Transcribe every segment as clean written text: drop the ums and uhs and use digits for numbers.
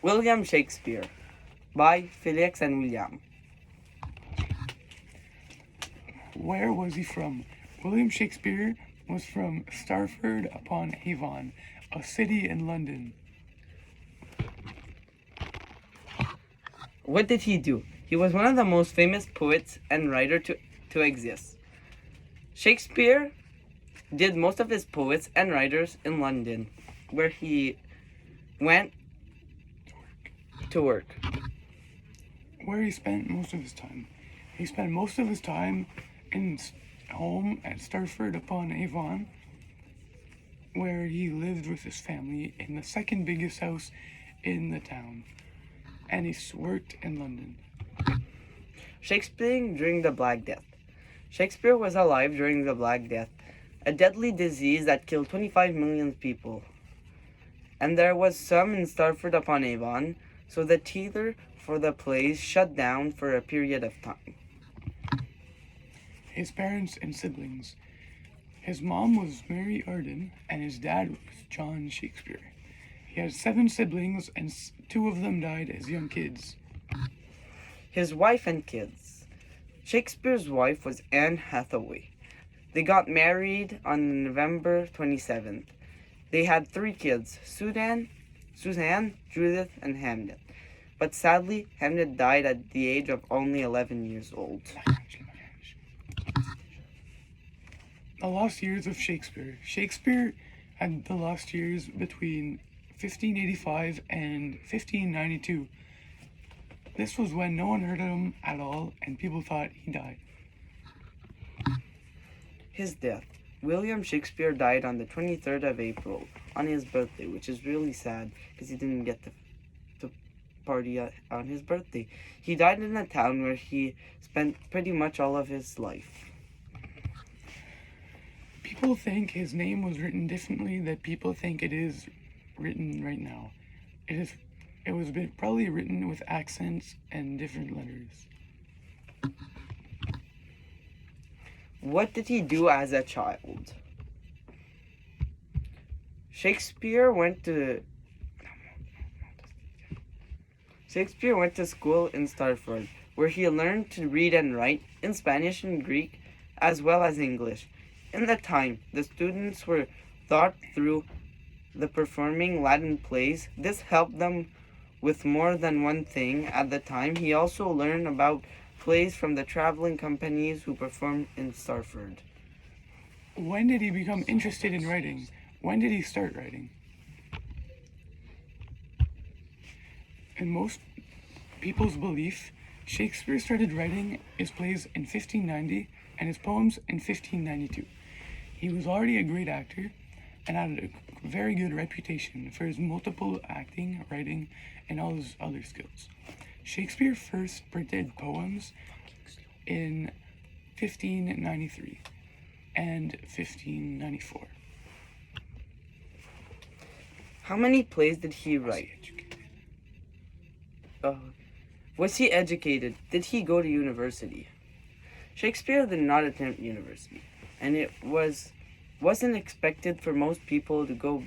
William Shakespeare by Felix and William. Where was he from? William Shakespeare was from Stratford-upon-Avon, a city in London. What did he do? He was one of the most famous poets and writers to exist. Shakespeare did most of his poets and writers in London, where he went to work. Where he spent most of his time. He spent most of his time in home at Stratford-upon-Avon, where he lived with his family in the second biggest house in the town, and he worked in London. Shakespeare during the Black Death. Shakespeare was alive during the Black Death, a deadly disease that killed 25 million people. And there was some in Stratford-upon-Avon, so the theater for the plays shut down for a period of time. His parents and siblings. His mom was Mary Arden, and his dad was John Shakespeare. He had 7 siblings, and 2 of them died as young kids. His wife and kids. Shakespeare's wife was Anne Hathaway. They got married on November 27th. They had 3 kids, Suzanne, Judith, and Hamnet. But sadly, Hamnet died at the age of only 11 years old. The lost years of Shakespeare. Shakespeare had the lost years between 1585 and 1592. This was when no one heard of him at all, and people thought he died. His death. William Shakespeare died on the 23rd of April, on his birthday, which is really sad because he didn't get to party on his birthday. He died in a town where he spent pretty much all of his life. People think his name was written differently than people think it is written right now. It was probably written with accents and different letters. What did he do as a child? Shakespeare went to school in Stratford, where he learned to read and write in Spanish and Greek, as well as English. In the time, the students were taught through the performing Latin plays. This helped them with more than one thing at the time. He also learned about plays from the traveling companies who performed in Stratford. When did he become interested in writing? When did he start writing? In most people's belief, Shakespeare started writing his plays in 1590 and his poems in 1592. He was already a great actor and had a very good reputation for his multiple acting, writing, and all his other skills. Shakespeare first printed poems in 1593 and 1594. How many plays did he write? Was he educated? Did he go to university? Shakespeare did not attend university, and it wasn't expected for most people to go.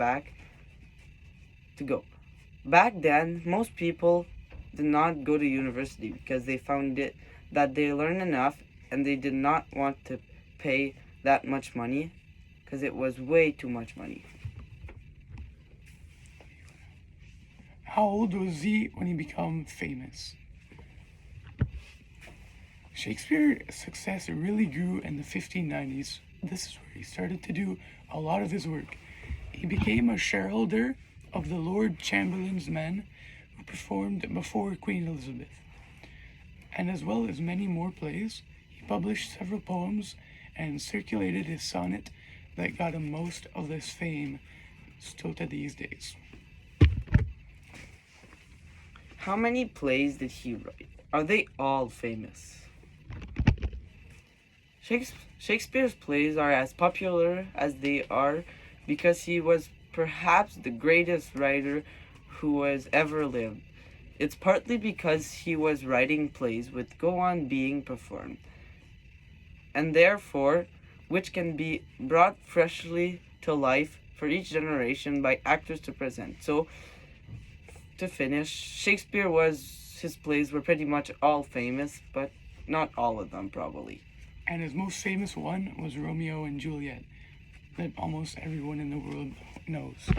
Back then, most people did not go to university because they found it that they learned enough and they did not want to pay that much money because it was way too much money. How old was he when he became famous? Shakespeare's success really grew in the 1590s. This is where he started to do a lot of his work. He became a shareholder of the Lord Chamberlain's men who performed before Queen Elizabeth. And as well as many more plays, he published several poems and circulated his sonnet that got him most of this fame still to these days. How many plays did he write? Are they all famous? Shakespeare's plays are as popular as they are because he was perhaps the greatest writer who has ever lived. It's partly because he was writing plays which go on being performed, and therefore which can be brought freshly to life for each generation by actors to present. So to finish, his plays were pretty much all famous, but not all of them probably. And his most famous one was Romeo and Juliet, that almost everyone in the world knows.